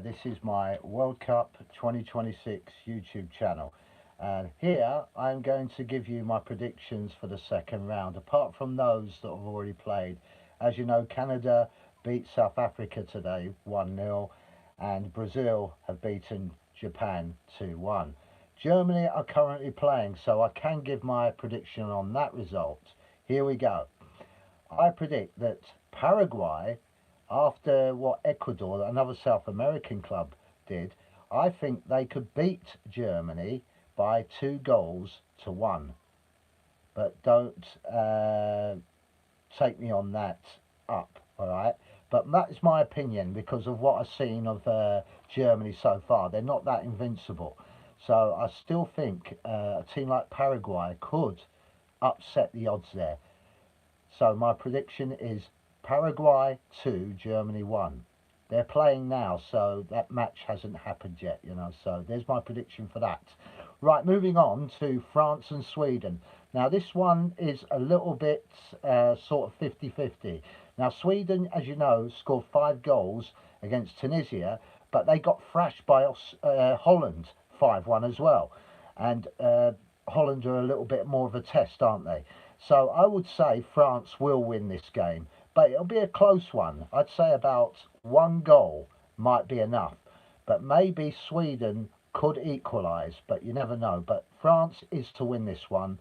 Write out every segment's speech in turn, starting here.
This is my World Cup 2026 YouTube channel, and here I'm going to give you my predictions for the second round, apart from those that have already played. As you know, Canada beat South Africa today 1-0, and Brazil have beaten Japan 2-1. Germany are currently playing, so I can give my prediction on that result. Here we go. I predict that Paraguay, after what Ecuador, another South American club, did, I think they could beat Germany by 2-1. But don't take me on that up, all right? But that is my opinion because of what I've seen of Germany so far. They're not that invincible. So I still think a team like Paraguay could upset the odds there. So my prediction is Paraguay 2, Germany 1. They're playing now, so that match hasn't happened yet, you know. So there's my prediction for that. Right, moving on to France and Sweden. Now this one is a little bit sort of 50-50. Now Sweden, as you know, scored 5 goals against Tunisia, but they got thrashed by Holland 5-1 as well. And Holland are a little bit more of a test, aren't they? So I would say France will win this game, but it'll be a close one. I'd say about 1 goal might be enough, but maybe Sweden could equalise, but you never know. But France is to win this one.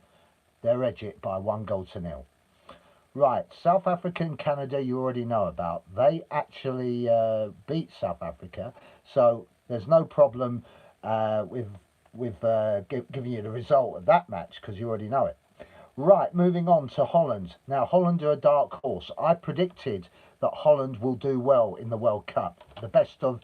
They'll edge it by 1-0. Right, South Africa and Canada you already know about. They actually beat South Africa, so there's no problem with giving you the result of that match because you already know it. Right, moving on to Holland. Now, Holland are a dark horse. I predicted that Holland will do well in the World Cup. The best of,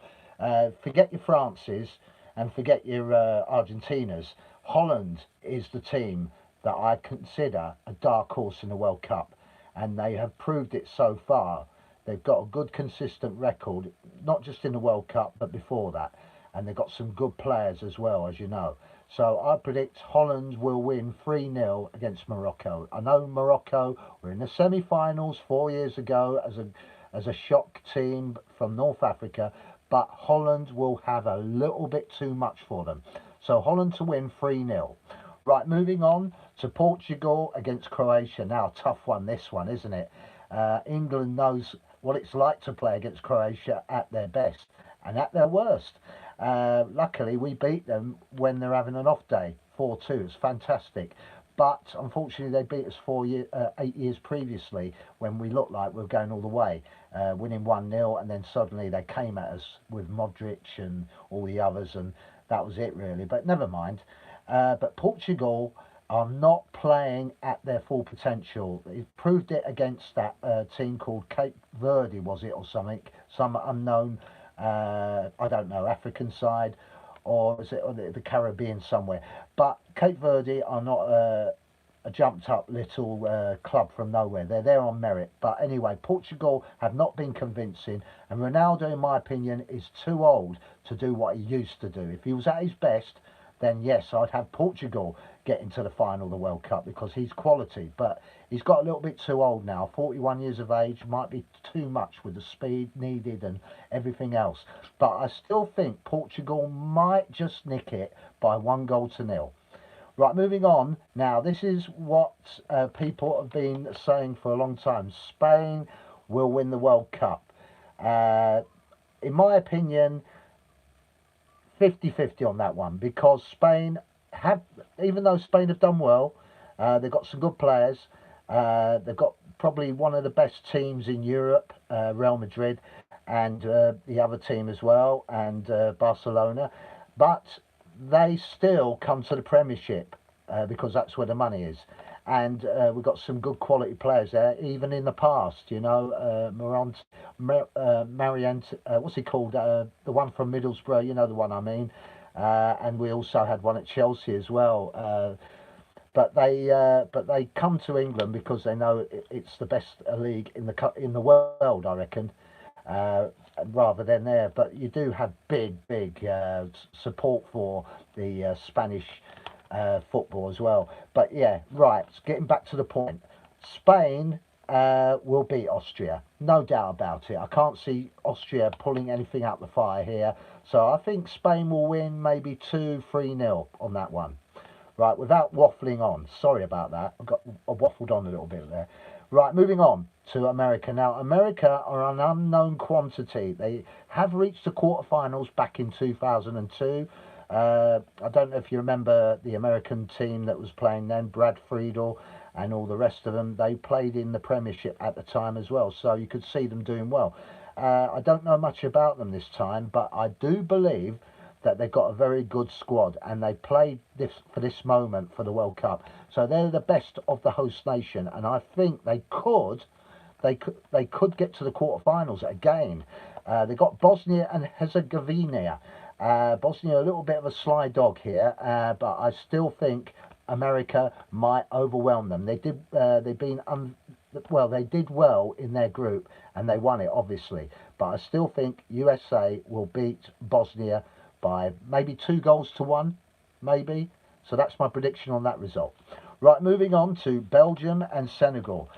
forget your Frances and forget your Argentinas. Holland is the team that I consider a dark horse in the World Cup. And they have proved it so far. They've got a good, consistent record, not just in the World Cup, but before that. And they've got some good players as well, as you know. So I predict Holland will win 3-0 against Morocco. I know Morocco were in the semi-finals 4 years ago as a shock team from North Africa, but Holland will have a little bit too much for them. So Holland to win 3-0. Right, moving on to Portugal against Croatia. Now, tough one, this one, isn't it? England knows what it's like to play against Croatia at their best and at their worst. Luckily, we beat them when they're having an off day, 4-2. It's fantastic. But unfortunately, they beat us 8 years previously when we looked like we were going all the way, winning 1-0, and then suddenly they came at us with Modric and all the others, and that was it really. But never mind. But Portugal are not playing at their full potential. They proved it against that team called Cape Verde, was it, or something? Some unknown, I don't know, African side, or is it the Caribbean somewhere? But Cape Verde are not a jumped up little club from nowhere. They're there on merit. But anyway, Portugal have not been convincing, and Ronaldo, in my opinion, is too old to do what he used to do. If he was at his best, then yes, I'd have Portugal get into the final of the World Cup because he's quality. But he's got a little bit too old now. 41 years of age might be too much with the speed needed and everything else. But I still think Portugal might just nick it by 1-0. Right, moving on. Now, this is what people have been saying for a long time. Spain will win the World Cup. In my opinion, 50-50 on that one, because Spain have, even though Spain have done well, they've got some good players, they've got probably one of the best teams in Europe, Real Madrid, and the other team as well, and Barcelona, but they still come to the Premiership because that's where the money is. And we've got some good quality players there, even in the past, you know. Mariant, what's he called? The one from Middlesbrough, you know the one I mean. And we also had one at Chelsea as well. But they come to England because they know it's the best league in the world, I reckon, rather than there. But you do have big support for the Spanish football as well. But yeah, right, getting back to the point, Spain will beat Austria, no doubt about it. I can't see Austria pulling anything out the fire here. So I think Spain will win maybe 2-3-0 on that one. Right, without waffling on. Sorry about that. I waffled on a little bit there. Right, moving on to America. Now, America are an unknown quantity. They have reached the quarterfinals back in 2002. I don't know if you remember the American team that was playing then, Brad Friedel and all the rest of them. They played in the Premiership at the time as well, so you could see them doing well. I don't know much about them this time, but I do believe that they've got a very good squad, and they played this for this moment for the World Cup. So they're the best of the host nation, and I think they could get to the quarterfinals again. They got Bosnia and Herzegovina. Bosnia a little bit of a sly dog here, but I still think America might overwhelm them. They did. They did well in their group, and they won it obviously. But I still think USA will beat Bosnia by maybe 2-1, maybe. So that's my prediction on that result. Right, moving on to Belgium and Senegal.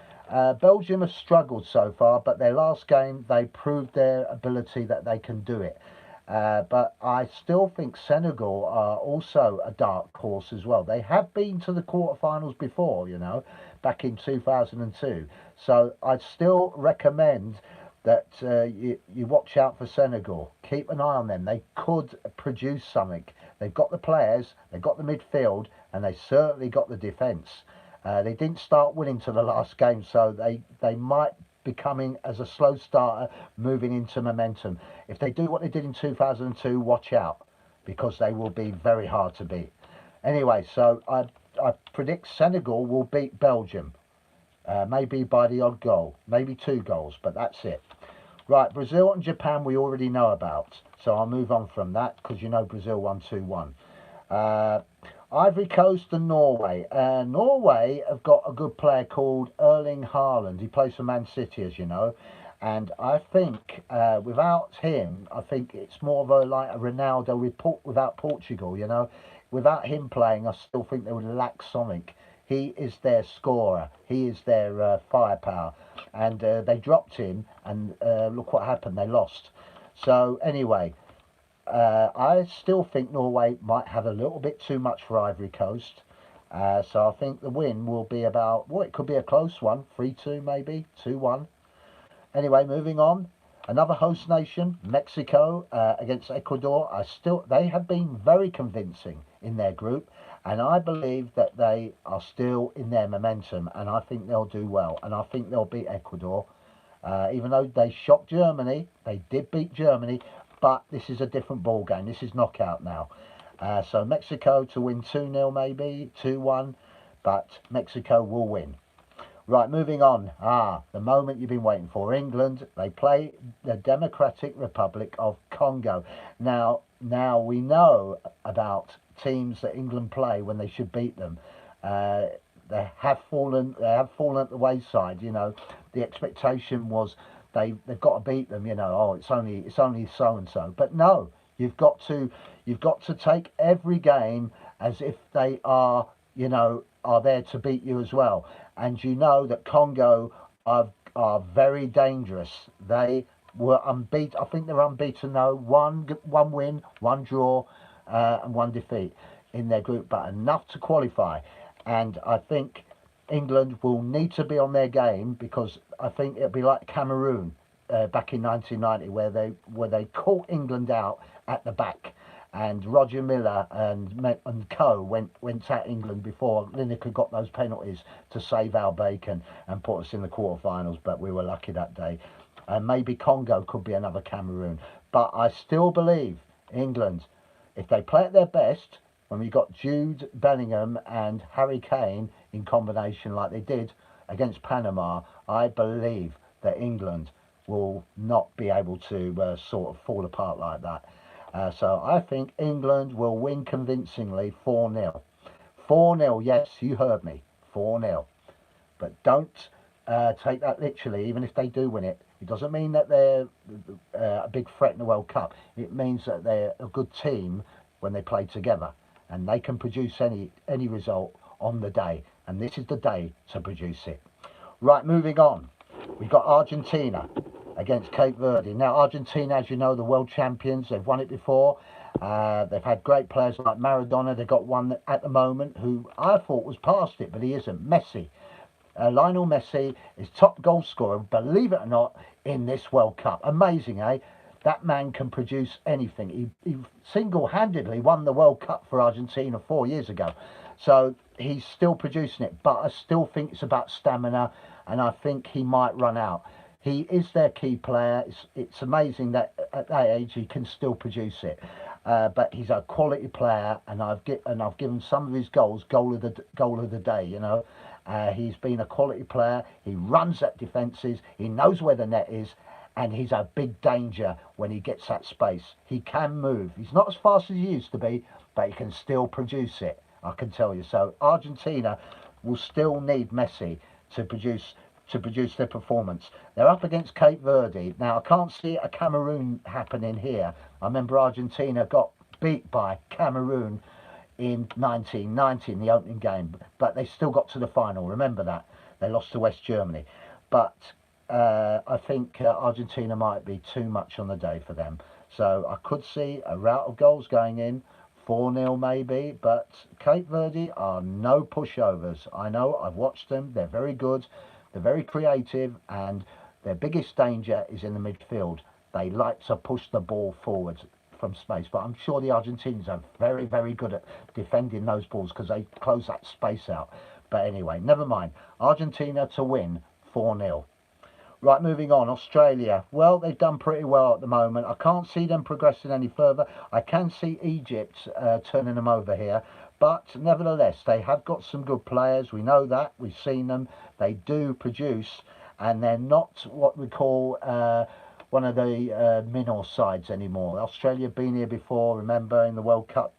Belgium have struggled so far, but their last game they proved their ability that they can do it. But I still think Senegal are also a dark horse as well. They have been to the quarterfinals before, you know, back in 2002. So I'd still recommend that you watch out for Senegal. Keep an eye on them. They could produce something. They've got the players, they've got the midfield, and they certainly got the defence. They didn't start winning to the last game, so they might be coming as a slow starter, moving into momentum. If they do what they did in 2002, watch out, because they will be very hard to beat. Anyway, so I predict Senegal will beat Belgium. Maybe by the odd goal, maybe 2 goals, but that's it. Right, Brazil and Japan we already know about, so I'll move on from that because you know Brazil won 2-1. Ivory Coast and Norway. Norway have got a good player called Erling Haaland. He plays for Man City, as you know, and I think without him, I think it's more of like a Ronaldo without Portugal, you know. Without him playing, I still think they would lack something. He is their scorer. He is their firepower. And they dropped him, and look what happened. They lost. So anyway, I still think Norway might have a little bit too much for Ivory Coast. So I think the win will be about, well, it could be a close one. 3-2 maybe, 2-1. Anyway, moving on. Another host nation, Mexico, against Ecuador. They have been very convincing in their group, and I believe that they are still in their momentum, and I think they'll do well, and I think they'll beat Ecuador. Even though they shocked Germany, they did beat Germany, but this is a different ball game. This is knockout now. So Mexico to win 2-0 maybe, 2-1, but Mexico will win. Right, moving on. The moment you've been waiting for. England, they play the Democratic Republic of Congo. Now we know about teams that England play when they should beat them. They have fallen at the wayside, you know. The expectation was they've got to beat them, you know. Oh, it's only so and so. But no, you've got to take every game as if they are, you know, are there to beat you as well. And you know that Congo are very dangerous. They were unbeaten. I think they're unbeaten now. One win, 1 draw, and 1 defeat in their group, but enough to qualify. And I think England will need to be on their game, because I think it'll be like Cameroon back in 1990, where they caught England out at the back. And Roger Miller and co went at England before Lineker got those penalties to save Al Bacon and put us in the quarterfinals, but we were lucky that day. And maybe Congo could be another Cameroon. But I still believe England, if they play at their best, when we got Jude Bellingham and Harry Kane in combination like they did against Panama, I believe that England will not be able to sort of fall apart like that. So I think England will win convincingly 4-0. 4-0, yes, you heard me, 4-0. But don't take that literally. Even if they do win it, it doesn't mean that they're a big threat in the World Cup. It means that they're a good team when they play together, and they can produce any result on the day. And this is the day to produce it. Right, moving on. We've got Argentina against Cape Verde. Now, Argentina, as you know, the world champions. They've won it before. They've had great players like Maradona. They've got one at the moment who I thought was past it, but he isn't. Messi. Lionel Messi is top goal scorer, believe it or not, in this World Cup. Amazing, eh? That man can produce anything. He single-handedly won the World Cup for Argentina 4 years ago. So he's still producing it, but I still think it's about stamina, and I think he might run out. He is their key player. It's amazing that at that age he can still produce it. But he's a quality player, and I've given some of his goals goal of the day. You know, he's been a quality player. He runs at defences. He knows where the net is, and he's a big danger when he gets that space. He can move. He's not as fast as he used to be, but he can still produce it. I can tell you. So Argentina will still need Messi to produce their performance. They're up against Cape Verde. Now, I can't see a Cameroon happening here. I remember Argentina got beat by Cameroon in 1990 in the opening game, but they still got to the final. Remember that. They lost to West Germany. But I think Argentina might be too much on the day for them. So I could see a rout of goals going in, 4-0 maybe, but Cape Verde are no pushovers. I know, I've watched them, they're very good, they're very creative, and their biggest danger is in the midfield. They like to push the ball forward from space, but I'm sure the Argentines are very, very good at defending those balls because they close that space out. But anyway, never mind. Argentina to win 4-0. Right, moving on. Australia. Well, they've done pretty well at the moment. I can't see them progressing any further. I can see Egypt turning them over here. But nevertheless, they have got some good players. We know that. We've seen them. They do produce. And they're not what we call one of the minnow sides anymore. Australia have been here before, remember, in the World Cup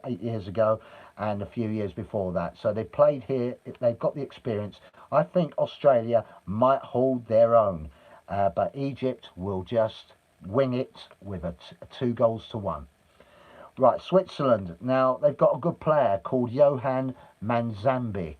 8 years ago. And a few years before that. So they played here. They've got the experience. I think Australia might hold their own, but Egypt will just wing it with a 2-1. Right, Switzerland. Now they've got a good player called Johan Manzambi.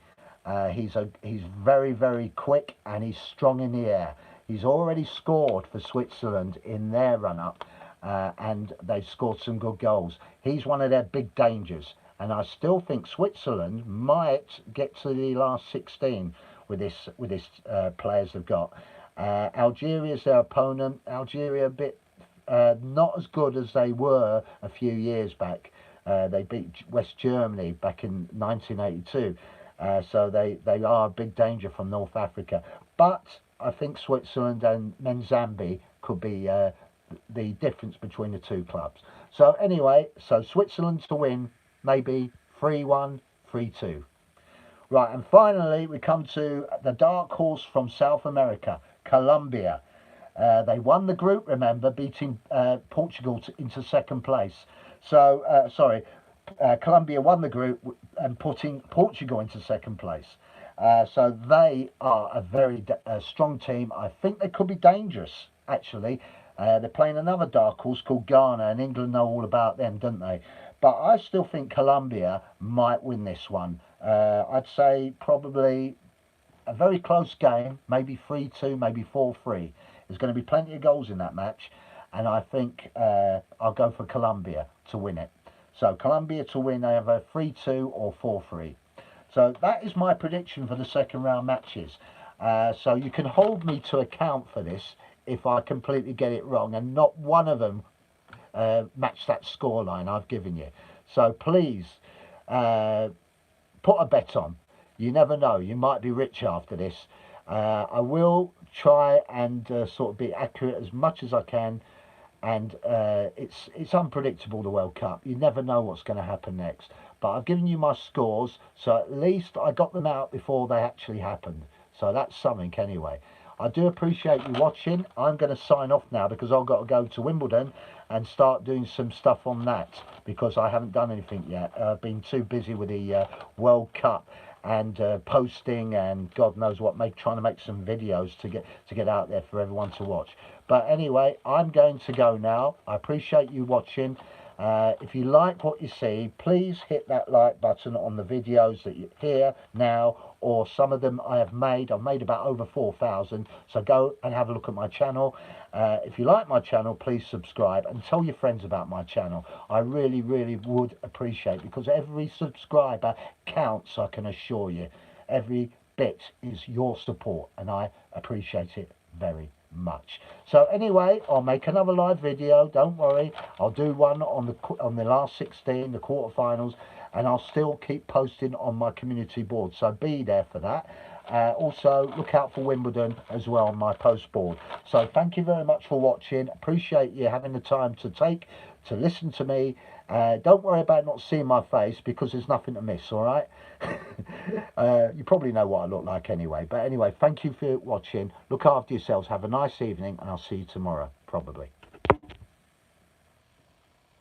He's very, very quick and he's strong in the air. He's already scored for Switzerland in their run-up, and they've scored some good goals. He's one of their big dangers, and I still think Switzerland might get to the last 16 with this players they've got. Algeria's their opponent. Algeria a bit not as good as they were a few years back. They beat West Germany back in 1982. So they are a big danger from North Africa. But I think Switzerland and Menzambi could be the difference between the two clubs. So anyway, so Switzerland to win, maybe 3-1, 3-2. Right, and finally we come to the dark horse from South America, Colombia. They won the group, remember, beating Portugal into second place. So, Colombia won the group and putting Portugal into second place. So they are a very strong team. I think they could be dangerous, actually. They're playing another dark horse called Ghana, and England know all about them, don't they? But I still think Colombia might win this one. I'd say probably a very close game, maybe 3-2, maybe 4-3. There's going to be plenty of goals in that match, and I think I'll go for Colombia to win it. So Colombia to win, they have a 3-2 or 4-3. So that is my prediction for the second round matches. So you can hold me to account for this if I completely get it wrong, and not one of them match that scoreline I've given you. So please put a bet on. You never know, you might be rich after this. I will try and sort of be accurate as much as I can, and it's unpredictable, the World Cup. You never know what's going to happen next, but I've given you my scores, so at least I got them out before they actually happened, so that's something anyway. I do appreciate you watching. I'm going to sign off now because I've got to go to Wimbledon and start doing some stuff on that, because I haven't done anything yet. I've been too busy with the World Cup and posting and God knows what, trying to make some videos to get out there for everyone to watch. But anyway, I'm going to go now. I appreciate you watching. If you like what you see, please hit that like button on the videos that you hear now, or some of them I have made. I've made about over 4,000, so go and have a look at my channel. If you like my channel, please subscribe and tell your friends about my channel. I really, really would appreciate it, because every subscriber counts, I can assure you. Every bit is your support, and I appreciate it very much. So anyway, I'll make another live video, don't worry. I'll do one on the last 16, the quarterfinals, and I'll still keep posting on my community board, so be there for that. Also look out for Wimbledon as well on my post board. So thank you very much for watching. Appreciate you having the time to listen to me. Don't worry about not seeing my face, because there's nothing to miss, all right? You probably know what I look like anyway. But anyway, thank you for watching. Look after yourselves. Have a nice evening, and I'll see you tomorrow, probably.